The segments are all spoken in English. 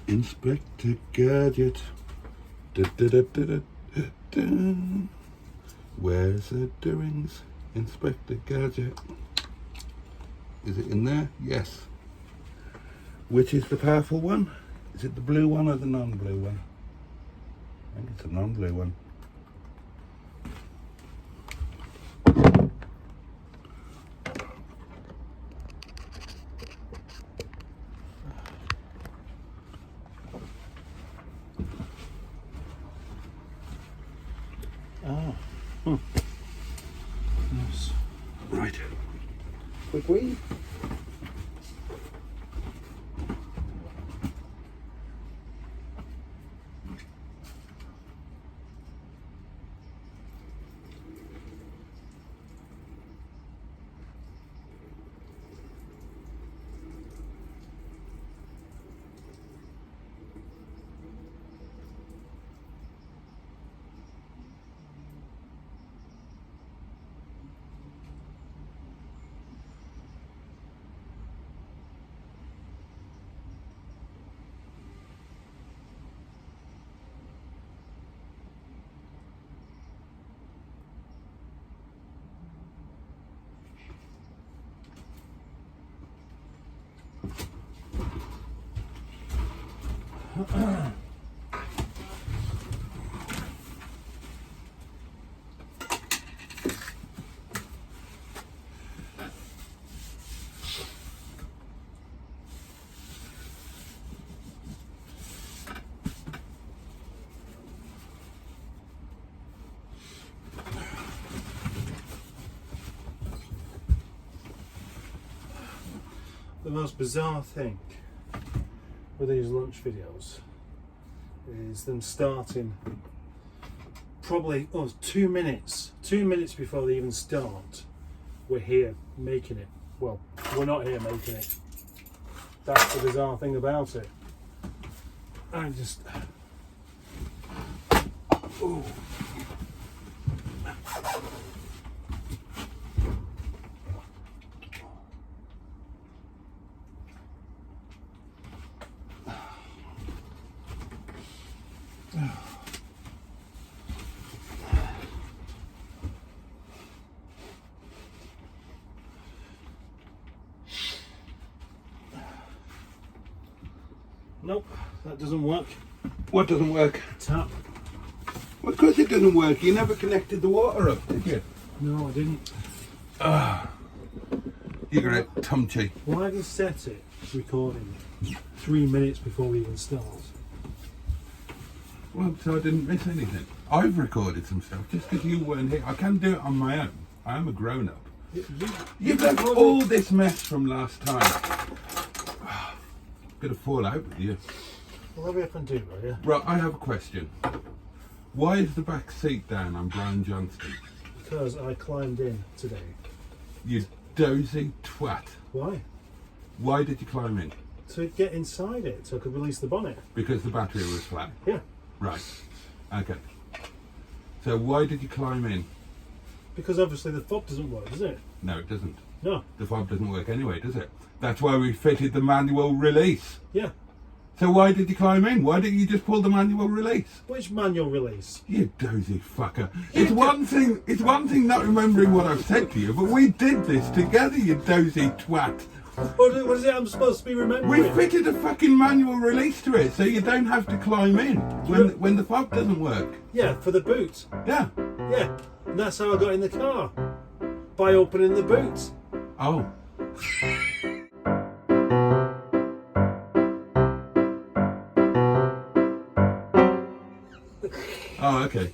Inspector Gadget. Where's the doings? Inspector Gadget. Is it in there? Yes. Which is the powerful one? Is it the blue one or the non-blue one? I think it's the non-blue one. Yes. Right. Quick wee. The most bizarre thing with these lunch videos is them starting probably 2 minutes before they even start. We're here making it. Well, we're not here making it. That's the bizarre thing about it. I just ooh. Nope, that doesn't work. What doesn't work? Tap. Well, of course it doesn't work. You never connected the water up, did you? No, I didn't. You're a tumchi. Why have you set it recording 3 minutes before we even start? Well, so I didn't miss anything. I've recorded some stuff just because you weren't here. I can do it on my own. I am a grown-up. You've left all this mess from last time. Gonna fall out with you. Well, hurry up and do it, will you? Right, I have a question. Why is the back seat down on Brian Johnston? Because I climbed in today. You dozy twat. Why? Why did you climb in? To get inside it, so I could release the bonnet. Because the battery was flat? Yeah. Right. Okay. So why did you climb in? Because obviously the fob doesn't work, does it? No, it doesn't. No. The fob doesn't work anyway, does it? That's why we fitted the manual release. Yeah. So why did you climb in? Why didn't you just pull the manual release? Which manual release? You dozy fucker. It's one thing not remembering what I've said to you, but we did this together, you dozy twat. What is it I'm supposed to be remembering? We fitted a fucking manual release to it so you don't have to climb in when the fob doesn't work. Yeah, for the boot. Yeah. Yeah. And that's how I got in the car. By opening the boot. Oh. Oh, okay.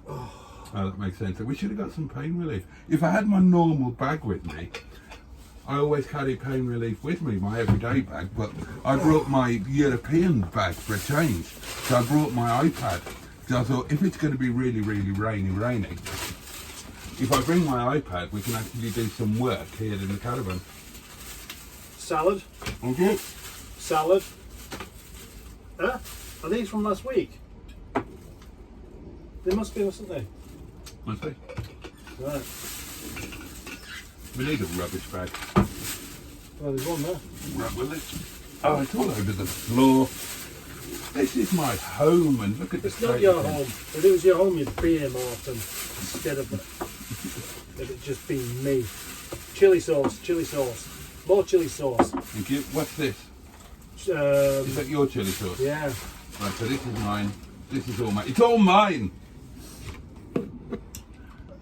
Oh, that makes sense. We should have got some pain relief. If I had my normal bag with me, I always carry pain relief with me, my everyday bag, but I brought my European bag for a change. So I brought my iPad. So I thought, if it's going to be really, really rainy, if I bring my iPad, we can actually do some work here in the caravan. Salad. Okay. Salad. Huh? Are these from last week? They must be, mustn't they? Must be. Right. We need a rubbish bag. Well, there's one there. Right with it. Oh, it's all over the floor. This is my home, and look at this. It's not your home. If it was your home, you'd be here more often instead of if it just been me. Chili sauce, more chili sauce. Thank you. What's this? Is that your chili sauce? Yeah. Right, so this is mine. This is all mine. It's all mine!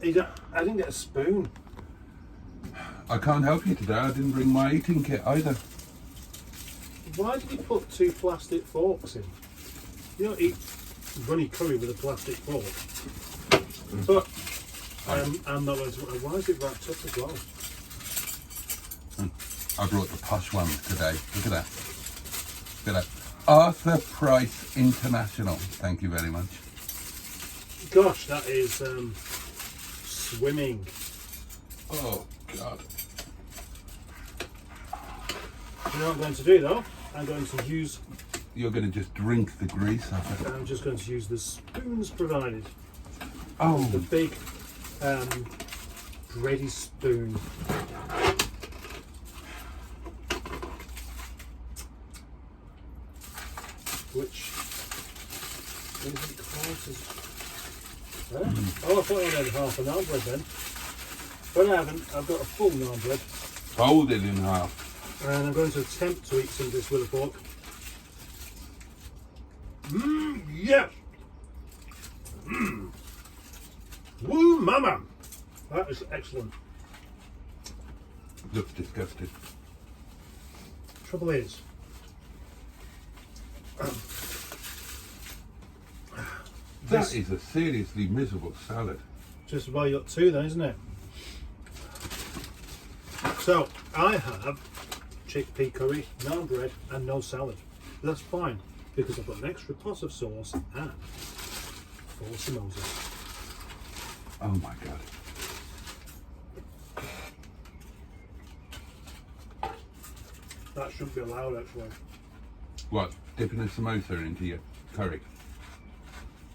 I didn't get a spoon. I can't help you today. I didn't bring my eating kit either. Why did you put 2 plastic forks in? You don't eat runny curry with a plastic fork. But I'm not going to. Why is it wrapped up as well? I brought the posh ones today. Look at that. Look at that. Arthur Price International. Thank you very much. Gosh, that is swimming. Oh, God. You know what I'm going to do though? I'm going to use. You're going to just drink the grease off it. I'm just going to use the spoons provided. Oh. The big bready spoon. Which isn't quite as. Huh? Oh, I thought I had half a naan bread then. But I haven't. I've got a full naan bread. Folded in half. And I'm going to attempt to eat some of this with a fork. Yes! Woo, mama! That is excellent. Looks disgusting. Trouble is, That is a seriously miserable salad. just why you got 2 then, isn't it? So, I have chickpea curry, naan bread, and no salad. That's fine, because I've got an extra pot of sauce and 4 samosas. Oh my God. That shouldn't be allowed, actually. What? Dipping a samosa into your curry?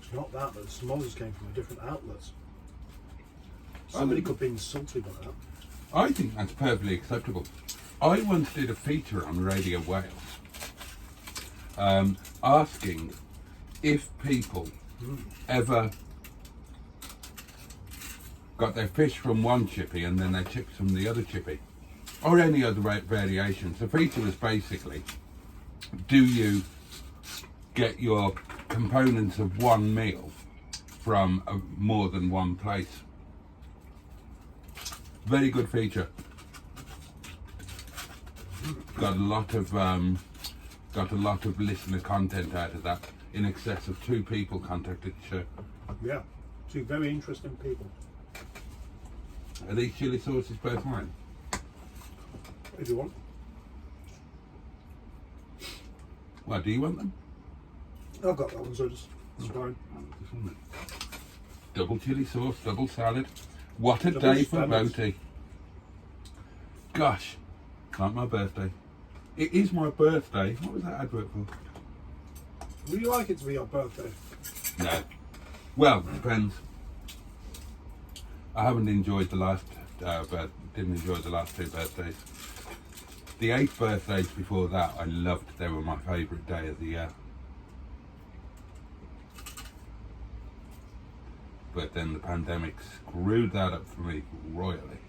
It's not that, but the samosas came from a different outlet. Somebody could be insulted by that. I think that's perfectly acceptable. I once did a feature on Radio Wales asking if people ever got their fish from one chippy and then their chips from the other chippy, or any other variations. The feature was basically, do you get your components of one meal from more than one place? Very good feature. Got a lot of listener content out of that. In excess of 2 people contacted the show. Yeah, 2 very interesting people. Are these chili sauces both mine? If you want. Well, do you want them? I've got that one, so it's fine. Double chili sauce, double salad. What a Double day for salads. Boaty. Gosh, like my birthday. It is my birthday. What was that advert for? Would you like it to be your birthday? No. Well, depends. I haven't enjoyed the last, didn't enjoy the last 2 birthdays. The 8 birthdays before that, I loved. They were my favourite day of the year. But then the pandemic screwed that up for me royally.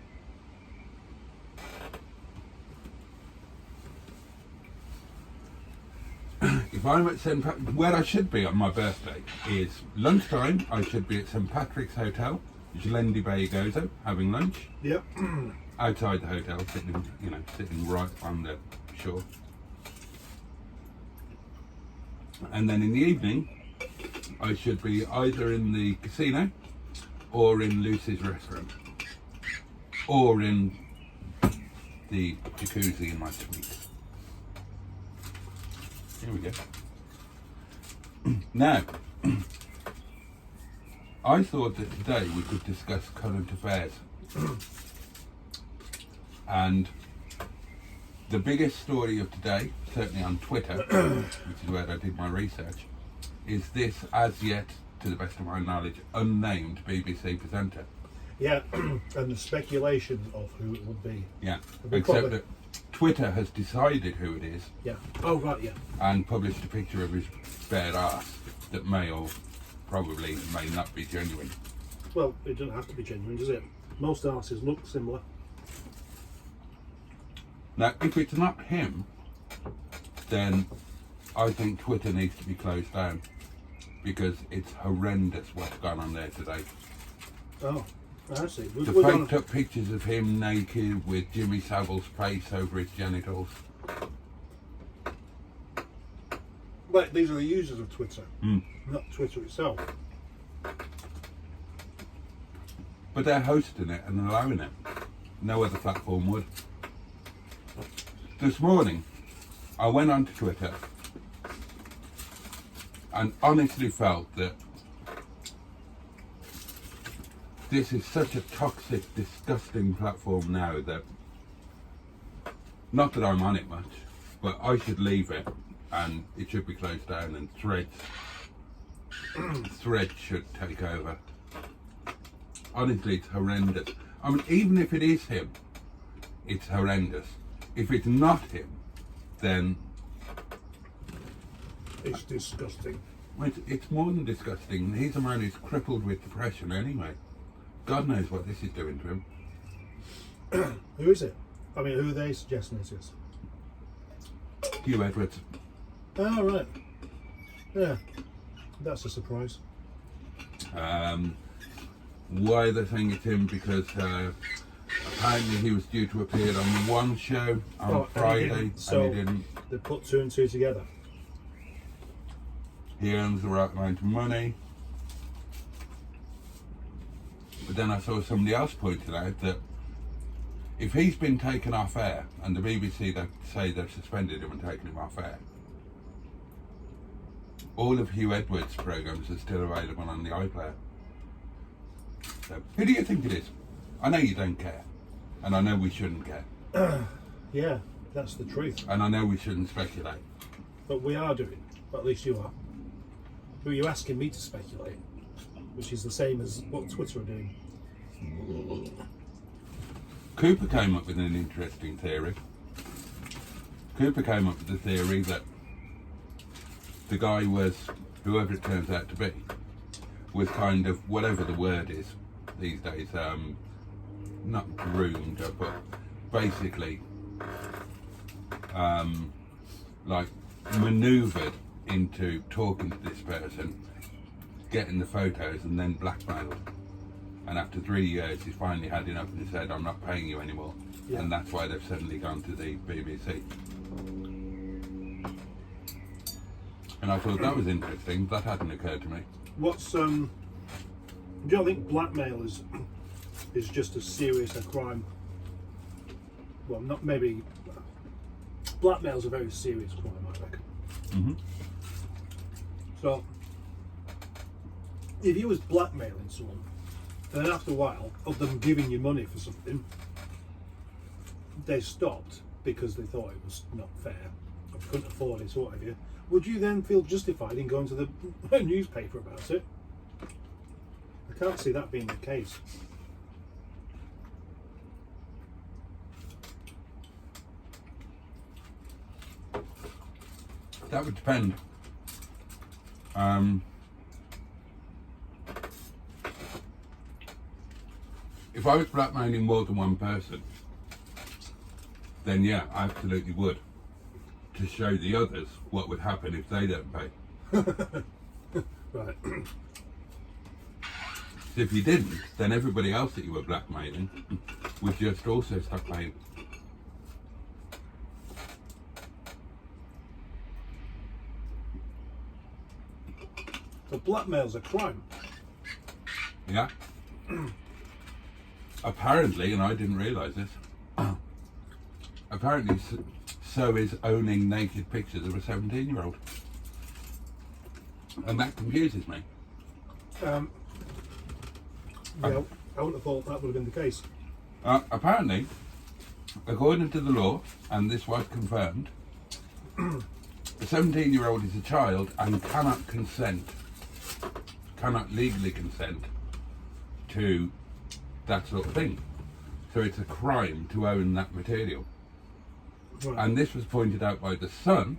If I'm at St. where I should be on my birthday is lunchtime. I should be at St. Patrick's Hotel, Glendy Bay Gozo, having lunch. Yep. Outside the hotel, sitting right on the shore. And then in the evening, I should be either in the casino or in Lucy's restaurant or in the jacuzzi in my suite. Here we go. Now, I thought that today we could discuss current affairs. And the biggest story of today, certainly on Twitter, which is where I did my research, is this, as yet, to the best of my knowledge, unnamed BBC presenter. Yeah, and the speculation of who it would be. Yeah, We except probably- that Twitter has decided who it is Yeah. Oh, right, yeah. and published a picture of his bare ass that may or probably may not be genuine. Well, it doesn't have to be genuine, does it? Most arses look similar. Now, if it's not him, then I think Twitter needs to be closed down because it's horrendous what's gone on there today. Oh, I see. The faked up pictures of him naked with Jimmy Savile's face over his genitals. But these are the users of Twitter, not Twitter itself. But they're hosting it and allowing it. No other platform would. This morning, I went onto Twitter and honestly felt that this is such a toxic, disgusting platform now that, not that I'm on it much, but I should leave it and it should be closed down and threads should take over. Honestly, it's horrendous. I mean, even if it is him, it's horrendous. If it's not him, then It's disgusting. it's more than disgusting. He's a man who's crippled with depression anyway. God knows what this is doing to him. Who is it? I mean, who are they suggesting it is? Hugh Edwards. Oh, right. Yeah. That's a surprise. Why they're saying it's him? Because apparently he was due to appear on one show on Friday and he didn't. They put two and two together. He earns the right amount of money. But then I saw somebody else pointed out that if he's been taken off air, and the BBC say they've suspended him and taken him off air, all of Hugh Edwards' programmes are still available on the iPlayer. So, who do you think it is? I know you don't care, and I know we shouldn't care, Yeah, that's the truth. and I know we shouldn't speculate. But we are doing, or at least you are. Who are you asking me to speculate? Which is the same as what Twitter are doing. Cooper came up with an interesting theory. Cooper came up with the theory that the guy was, whoever it turns out to be, was kind of, whatever the word is these days, not groomed, but basically like manoeuvred into talking to this person, getting the photos and then blackmailed. And after 3 years he's finally had enough and he said, I'm not paying you anymore. Yeah. And that's why they've suddenly gone to the BBC. And I thought that was interesting. That hadn't occurred to me. What's do you not think blackmail is just as serious a crime? Well, not maybe. Blackmail's a very serious crime, I reckon. Mm-hmm. So, if you was blackmailing someone, and then after a while of them giving you money for something, they stopped because they thought it was not fair, or couldn't afford it, or what have you, would you then feel justified in going to the newspaper about it? I can't see that being the case. That would depend. If I was blackmailing more than one person, then yeah, I absolutely would. To show the others what would happen if they don't pay. Right. If you didn't, then everybody else that you were blackmailing would just also stop paying. So blackmail's a crime. Yeah. Apparently, and I didn't realise this, apparently so is owning naked pictures of a 17-year-old. And that confuses me. Yeah, I wouldn't have thought that would have been the case. Apparently, according to the law, and this was confirmed, a 17-year-old is a child and cannot legally consent to that sort of thing. So it's a crime to own that material. Right. And this was pointed out by the son,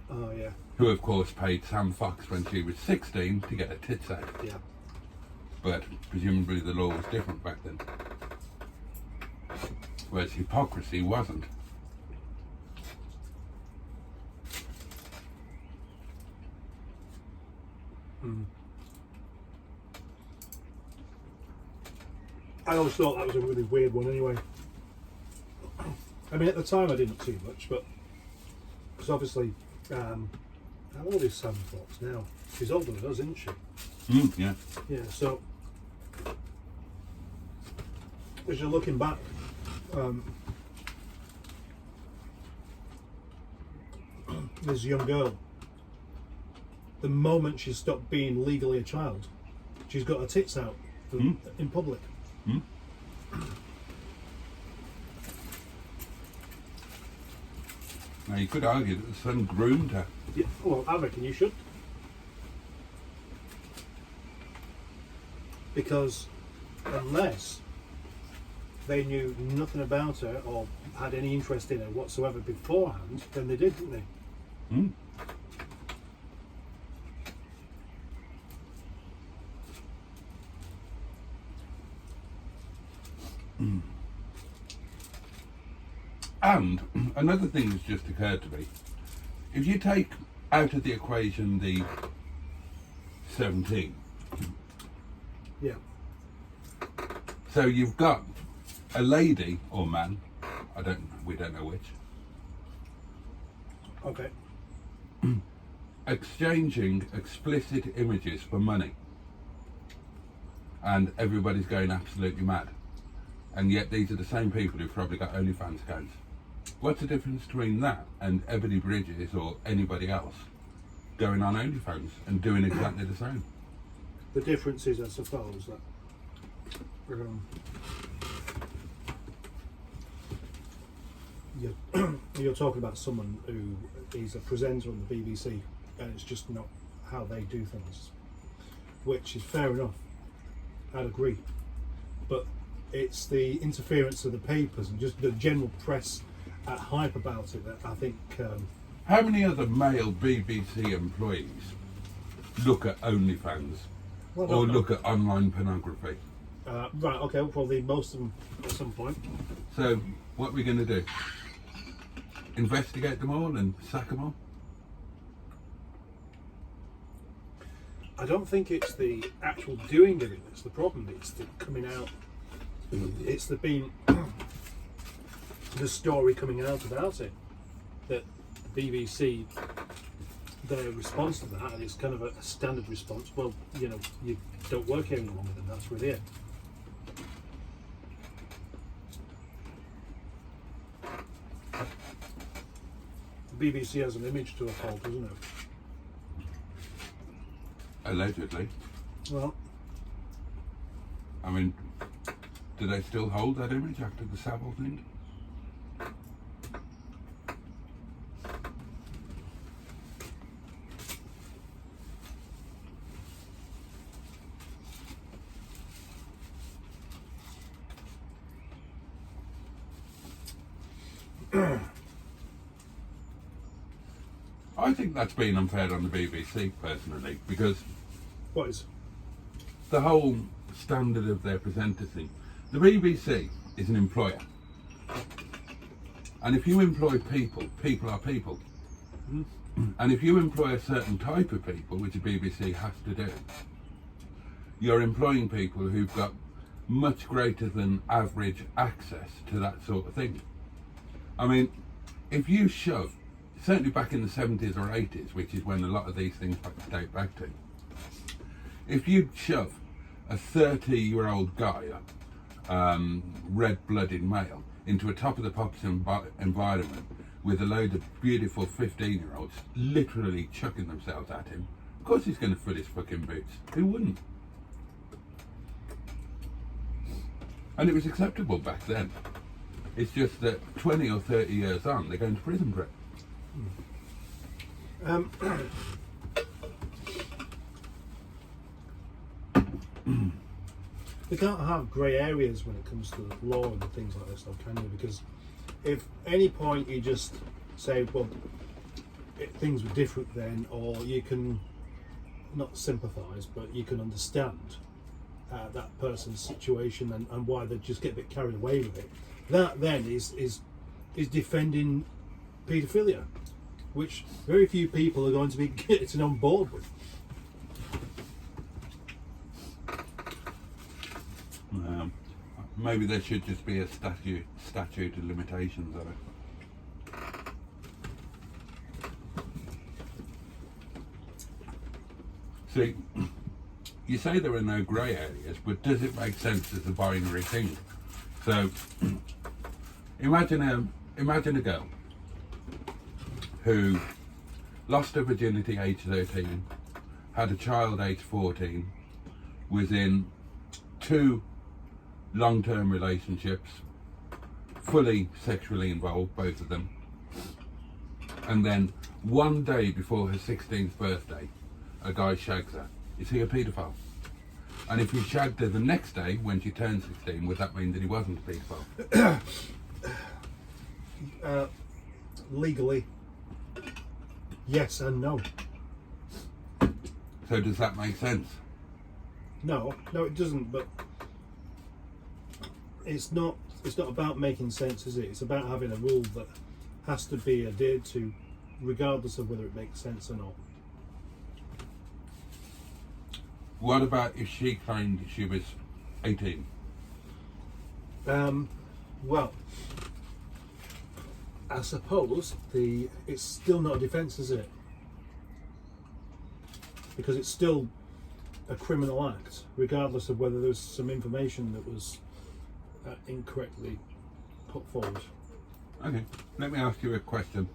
Oh yeah. who of course paid Sam Fox when she was 16 to get her tits out. Yeah. But presumably the law was different back then. Whereas hypocrisy wasn't. Mm. I always thought that was a really weird one anyway. I mean, at the time I didn't too much, but because obviously, how old is Sam Fox now? She's older than us, isn't she? Yeah. Yeah, so as you're looking back, this young girl, the moment she stopped being legally a child, she's got her tits out in public. Now you could argue that the son groomed her. Yeah, well, I reckon you should. Because unless they knew nothing about her or had any interest in her whatsoever beforehand, then they did, didn't they? And another thing that's just occurred to me, if you take out of the equation the 17, Yeah. so you've got a lady or man, we don't know which, Okay. exchanging explicit images for money, and everybody's going absolutely mad, and yet these are the same people who've probably got OnlyFans accounts. What's the difference between that and Ebony Bridges or anybody else going on OnlyFans and doing exactly the same? The difference is, I suppose, that you're talking about someone who is a presenter on the BBC, and it's just not how they do things, which is fair enough. I'd agree, but it's the interference of the papers and just the general press at hype about it that I think. How many other male BBC employees look at OnlyFans or look at online pornography? Right, okay, well, probably most of them at some point. So what are we going to do? Investigate them all and sack them all? I don't think it's the actual doing of it that's the problem. It's the coming out. It's the being the story coming out about it. That the BBC, their response to that, and it's kind of a standard response. Well, you know, you don't work here any longer, then that's really it. The BBC has an image to uphold, doesn't it? Allegedly. Well, I mean, do they still hold that image after the Savile thing? I think that's been unfair on the BBC personally, because what is? the whole standard of their presenter thing. The BBC is an employer, and if you employ people, people are people. And if you employ a certain type of people, which the BBC has to do, you're employing people who've got much greater than average access to that sort of thing. I mean, if you shove, certainly back in the 70s or 80s, which is when a lot of these things date back to, if you shove a 30-year-old guy, red-blooded male, into a top-of-the-pops environment with a load of beautiful 15-year-olds literally chucking themselves at him, of course he's going to fill his fucking boots. Who wouldn't? And it was acceptable back then. It's just that 20 or 30 years on, they're going to prison for it. You can't have grey areas when it comes to law and things like this, though, can you? Because if any point you just say, well, things were different then, or you can not sympathise, but you can understand that person's situation and why they just get a bit carried away with it. That then is defending paedophilia, which very few people are going to be getting on board with. Maybe there should just be a statute of limitations on it. See, you say there are no grey areas, but does it make sense as a binary thing? So, imagine a girl who lost her virginity age 13, had a child age 14, was in 2 long-term relationships, fully sexually involved, both of them, and then one day before her 16th birthday, a guy shags her. Is he a paedophile? And if he shagged her the next day when she turned 16, would that mean that he wasn't a paedophile? Legally, yes and no. So does that make sense? No, it doesn't. But it's not about making sense, is it? It's about having a rule that has to be adhered to, regardless of whether it makes sense or not. What about if she claimed she was 18? Well, I suppose it's still not a defence, is it? Because it's still a criminal act, regardless of whether there's some information that was incorrectly put forward. Okay, let me ask you a question.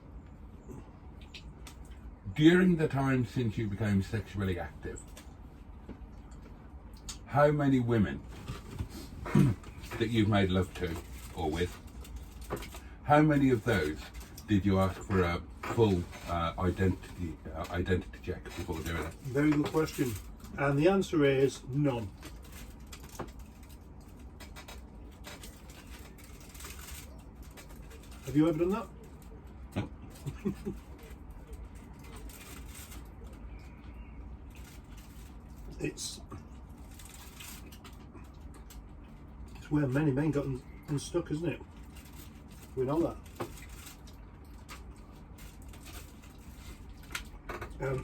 During the time since you became sexually active, how many women that you've made love to or with, how many of those did you ask for a full identity check before doing it? Very good question. And the answer is none. Have you ever done that? No. It's where many men got unstuck, isn't it? We know that.